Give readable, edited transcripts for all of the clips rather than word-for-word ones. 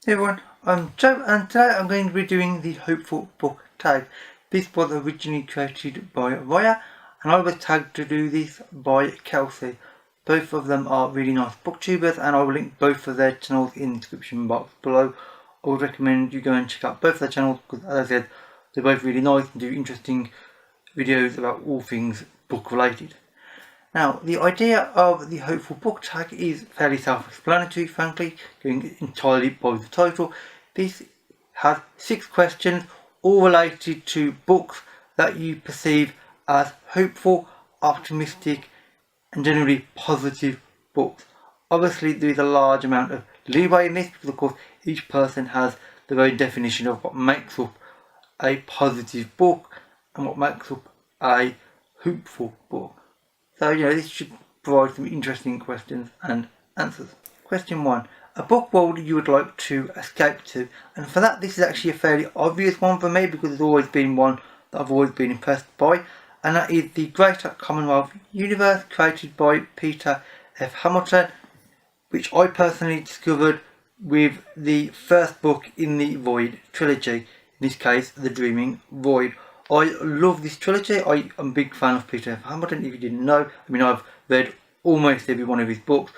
Hey everyone, I'm Joe and today I'm going to be doing the Hopeful Book tag. This was originally created by Raya and I was tagged to do this by Kelsey. Both of them are really nice booktubers and I will link both of their channels in the description box below. I would recommend you go and check out both of their channels because, as I said, they're both really nice and do interesting videos about all things book related. Now, the idea of the Hopeful Book tag is fairly self-explanatory, frankly, going entirely by the title. This has 6 questions, all related to books that you perceive as hopeful, optimistic, and generally positive books. Obviously, there is a large amount of leeway in this because, of course, each person has their own definition of what makes up a positive book and what makes up a hopeful book. So, this should provide some interesting questions and answers. Question 1. A book world you would like to escape to. And for that, this is actually a fairly obvious one for me because it's always been one that I've always been impressed by. And that is the Greater Commonwealth Universe created by Peter F. Hamilton, which I personally discovered with the first book in the Void trilogy. In this case, The Dreaming Void. I love this trilogy. I am a big fan of Peter F. Hamilton, if you didn't know. I've read almost every one of his books.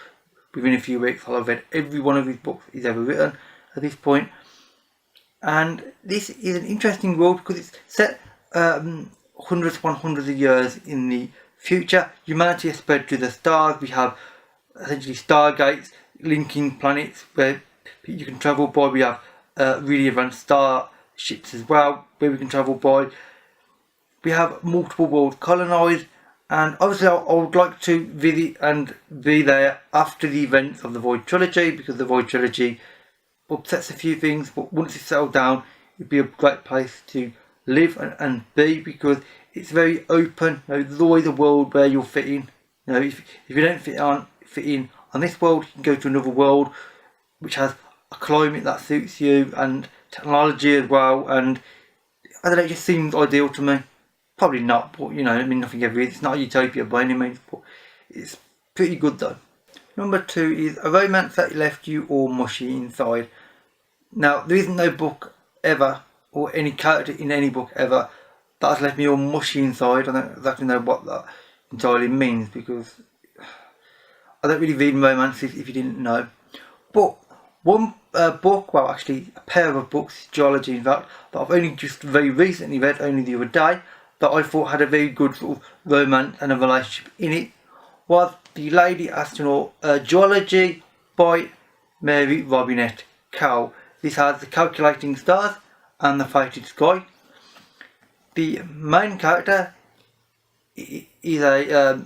Within a few weeks, I'll have read every one of his books he's ever written at this point. And this is an interesting world because it's set hundreds upon hundreds of years in the future. Humanity has spread to the stars. We have essentially stargates linking planets where you can travel by. We have really advanced starships as well where we can travel by. We have multiple worlds colonised, and obviously I would like to visit and be there after the events of the Void Trilogy because the Void Trilogy upsets a few things, but once it's settled down it'd be a great place to live and be because it's very open. There's always a world where you'll fit in. If you don't fit in on this world, you can go to another world which has a climate that suits you and technology as well, and I don't know, it just seems ideal to me. Probably not, but nothing ever is. It's not a utopia by any means, but it's pretty good though. Number 2 is a romance that left you all mushy inside. Now, there isn't no book ever, or any character in any book ever, that has left me all mushy inside. I don't exactly know what that entirely means because I don't really read romances if you didn't know. But one book, well actually a pair of books, Trilogy in fact, that I've only just very recently read, only the other day, that I thought had a very good sort of romance and a relationship in it, was The Lady Astronaut Trilogy by Mary Robinette Kowal. This has The Calculating Stars and The Fated Sky. The main character is a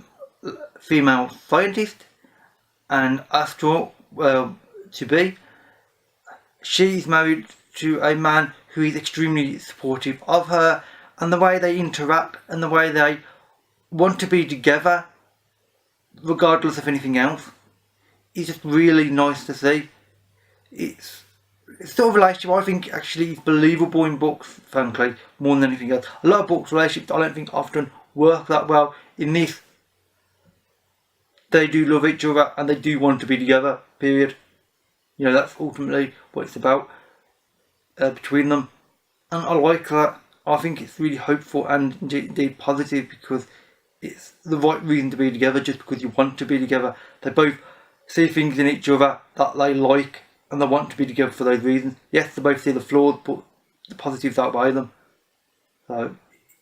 female scientist and astronaut to be. She is married to a man who is extremely supportive of her, and the way they interact and the way they want to be together regardless of anything else is just really nice to see. It's sort of a relationship I think actually is believable in books, frankly, more than anything else. A lot of books, relationships I don't think often work that well. In this, they do love each other and they do want to be together, period. That's ultimately what it's about between them, and I like that. I think it's really hopeful and indeed positive because it's the right reason to be together, just because you want to be together. They both see things in each other that they like and they want to be together for those reasons. Yes, they both see the flaws, but the positives outweigh them. So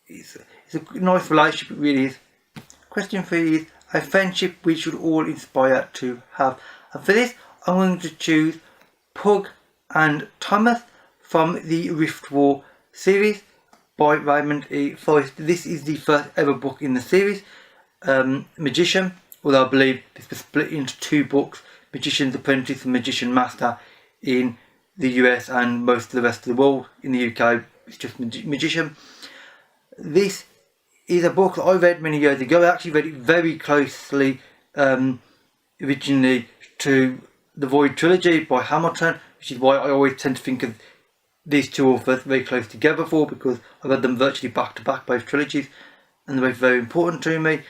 it's a nice relationship, it really is. Question 3 is a friendship we should all aspire to have. And for this, I'm going to choose Pug and Thomas from the Rift War series by Raymond E. Forrest. This is the first ever book in the series, Magician, although I believe this was split into 2 books, Magician's Apprentice and Magician Master in the US and most of the rest of the world. In the UK, it's just Magician. This is a book that I read many years ago. I actually read it very closely originally to the Void Trilogy by Hamilton, which is why I always tend to think of these 2 authors very close together because I read them virtually back to back, both trilogies, and they're both very important to me.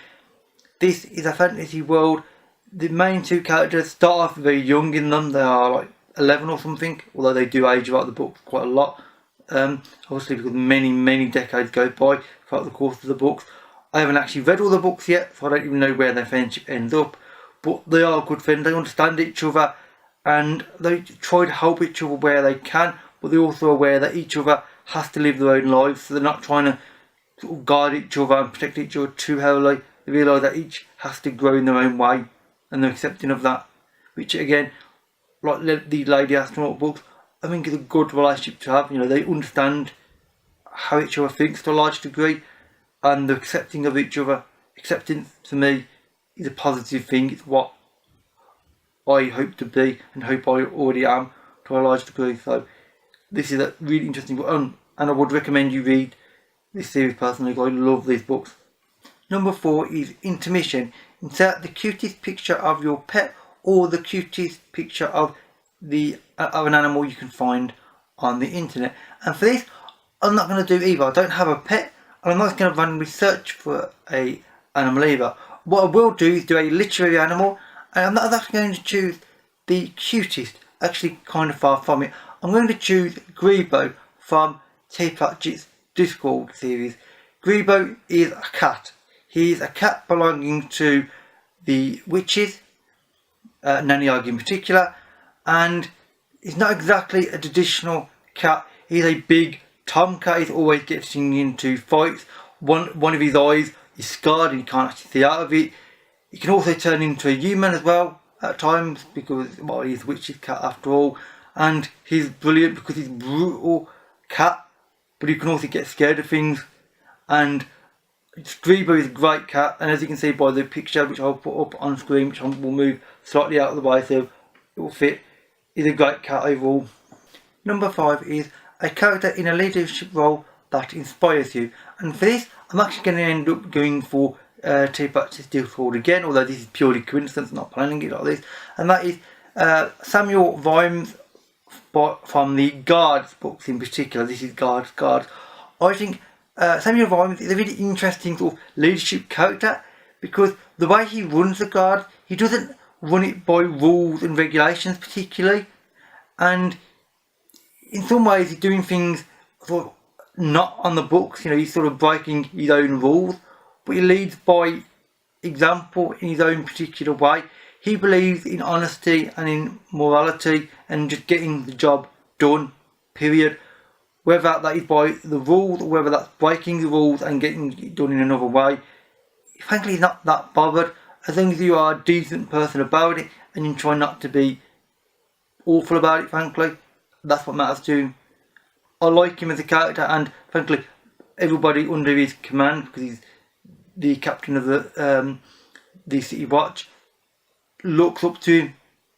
This is a fantasy world. The main 2 characters start off very young in them. They are like 11 or something, although they do age out the book quite a lot. Obviously because many decades go by throughout the course of the books. I haven't actually read all the books yet, so I don't even know where their friendship ends up, but they are good friends. They understand each other and they try to help each other where they can, but they're also aware that each other has to live their own lives, so they're not trying to sort of guard each other and protect each other too heavily. They realise that each has to grow in their own way, and they're accepting of that, which again, like the Lady Astronaut books, I think is a good relationship to have. You know, they understand how each other thinks to a large degree, and they're accepting of each other. Acceptance to me is a positive thing. It's what I hope to be and hope I already am to a large degree. So this is a really interesting book, and I would recommend you read this series personally, because I love these books. Number 4 is Intermission. Insert the cutest picture of your pet or the cutest picture of an animal you can find on the internet. And for this, I'm not going to do either. I don't have a pet, and I'm not going to randomly search for a animal either. What I will do is do a literary animal, and I'm not actually going to choose the cutest, actually kind of far from it. I'm going to choose Grebo from Trilogy's Discord series. Grebo is a cat. He's a cat belonging to the witches, Nanny Ogg in particular, and he's not exactly a traditional cat. He's a big tomcat. He's always getting into fights. One of his eyes is scarred and he can't actually see out of it. He can also turn into a human as well at times, because, well, he's a witch's cat after all, and he's brilliant because he's a brutal cat, but he can also get scared of things. And Grebo is a great cat, and as you can see by the picture which I'll put up on screen, which will move slightly out of the way so it will fit, is a great cat overall. Number 5 is a character in a leadership role that inspires you, and for this I'm actually going to end up going for Trilogy's Discord again, although this is purely coincidence, not planning it like this, and that is Samuel Vimes from the Guards books in particular. This is Guards. I think Samuel Vimes is a really interesting sort of leadership character, because the way he runs the Guard, he doesn't run it by rules and regulations particularly, and in some ways he's doing things sort of not on the books. You know, he's sort of breaking his own rules, but he leads by example in his own particular way. He believes in honesty and in morality and just getting the job done, period. Whether that is by the rules or whether that's breaking the rules and getting it done in another way, frankly he's not that bothered, as long as you are a decent person about it and you try not to be awful about it. Frankly, that's what matters to him. I like him as a character, and frankly everybody under his command, because he's the captain of the City Watch, looks up to him,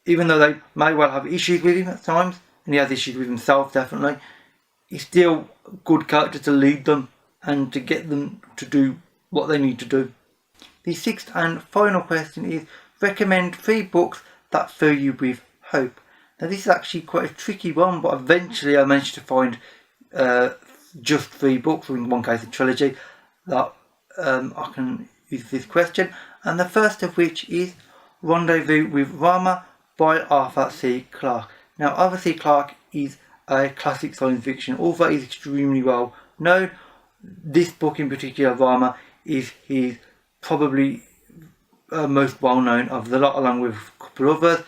even though they may well have issues with him at times, and he has issues with himself definitely. He's still a good character to lead them and to get them to do what they need to do. The 6th and final question is, recommend 3 books that fill you with hope. Now this is actually quite a tricky one, but eventually I managed to find just 3 books, or in one case a trilogy, that I can use this question, and the first of which is Rendezvous with Rama by Arthur C. Clarke. Now Arthur C. Clarke is a classic science fiction author. He's extremely well known. This book in particular, Rama, is his probably most well known of the lot, along with a couple of others.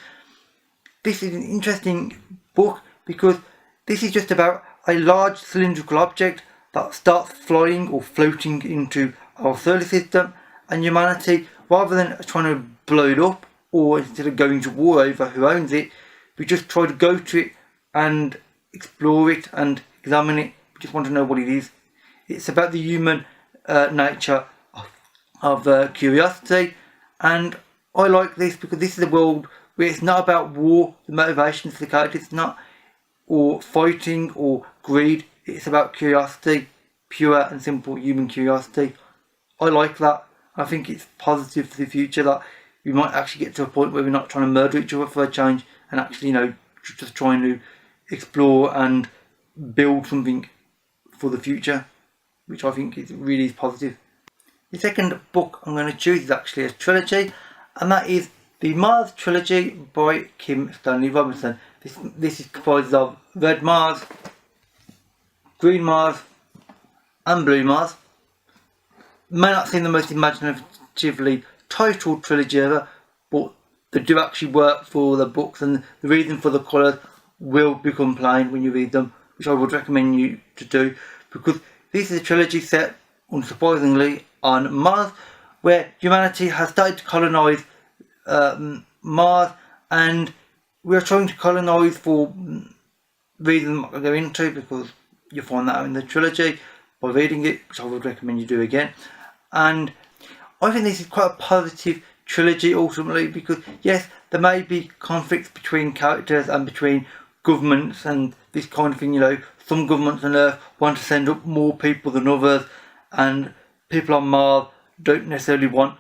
This is an interesting book because this is just about a large cylindrical object that starts flying or floating into our solar system, and humanity, rather than trying to blow it up or instead of going to war over who owns it, we just try to go to it and explore it and examine it. We just want to know what it is. It's about the human nature of curiosity, and I like this because this is a world where it's not about war, the motivations of the characters, it's not, or fighting or greed. It's about curiosity, pure and simple human curiosity. I like that. I think it's positive for the future that we might actually get to a point where we're not trying to murder each other for a change, and actually, you know, just trying to explore and build something for the future, which I think is really positive. The second book I'm going to choose is actually a trilogy, and that is the Mars Trilogy by Kim Stanley Robinson. This is comprised of Red Mars, Green Mars and Blue Mars. May not seem the most imaginatively titled trilogy ever, but they do actually work for the books, and the reason for the colours will become plain when you read them, which I would recommend you to do, because this is a trilogy set, unsurprisingly, on Mars, where humanity has started to colonise Mars, and we are trying to colonise for reasons I'm not going to go into, because you'll find that out in the trilogy by reading it, which I would recommend you do again. And I think this is quite a positive trilogy ultimately, because yes, there may be conflicts between characters and between governments and this kind of thing. You know, some governments on Earth want to send up more people than others, and people on Mars don't necessarily want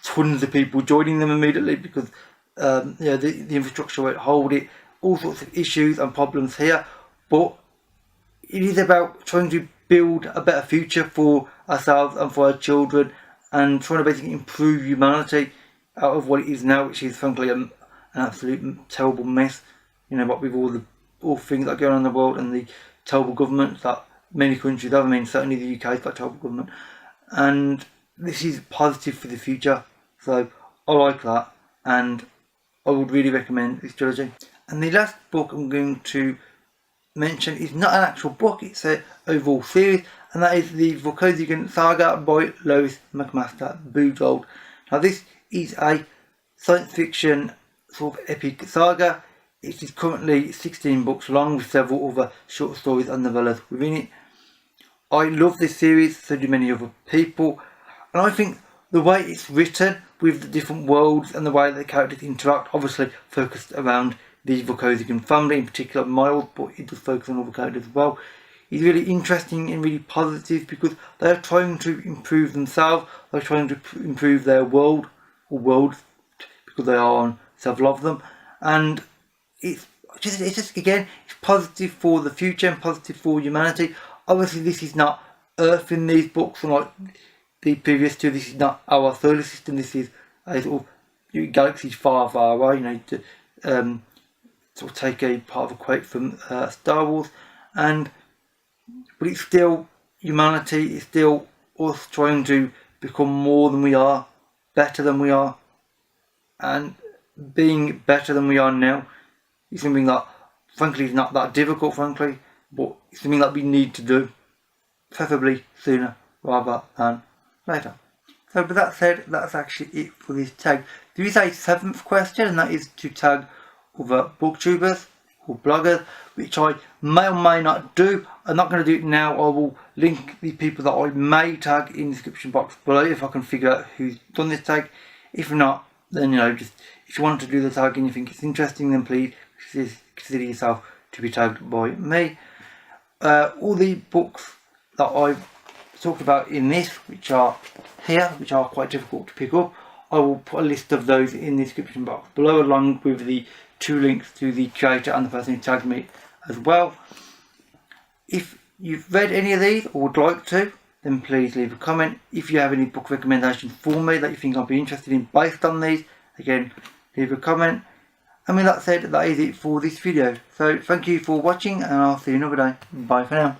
tons of people joining them immediately, because the infrastructure won't hold it. All sorts of issues and problems here, but it is about trying to build a better future for ourselves and for our children, and trying to basically improve humanity out of what it is now, which is frankly an absolute terrible mess. You know, what with all things that go on in the world and the terrible governments that many countries have. I mean, certainly the UK's got a terrible government, and this is positive for the future. So I like that, and I would really recommend this trilogy. And the last book I'm going to mention is not an actual book, it's an overall series, and that is the Volcosigan Saga by Lois McMaster Bujold. Now this is a science fiction sort of epic saga. It is currently 16 books long with several other short stories and novellas within it. I love this series, so do many other people, and I think the way it's written with the different worlds and the way the characters interact, obviously focused around the Volcosigan family, in particular Miles, but it does focus on other characters as well, is really interesting and really positive, because they are trying to improve themselves, they're trying to improve their world, or worlds, because they are on several of them, and it's just again, it's positive for the future and positive for humanity. Obviously this is not Earth in these books, unlike the previous two. This is not our solar system, this is a sort of galaxies far, far away, you know, to sort of take a part of a quote from Star Wars, but it's still humanity, it's still us trying to become more than we are, better than we are, and being better than we are now is something that frankly is not that difficult, frankly, but it's something that we need to do, preferably sooner rather than later. So with that said, that's actually it for this tag. There is a 7th question, and that is to tag other booktubers or bloggers, which I may or may not do. I'm not going to do it now. I will link the people that I may tag in the description box below if I can figure out who's done this tag. If not, then you know, just if you want to do the tag and you think it's interesting, then please consider yourself to be tagged by me. All the books that I've talked about in this, which are here, which are quite difficult to pick up, I will put a list of those in the description box below, along with the 2 links to the creator and the person who tagged me as well. If you've read any of these or would like to, then please leave a comment. If you have any book recommendations for me that you think I'll be interested in based on these, again, leave a comment. And with that said, that is it for this video. So thank you for watching, and I'll see you another day. Bye for now.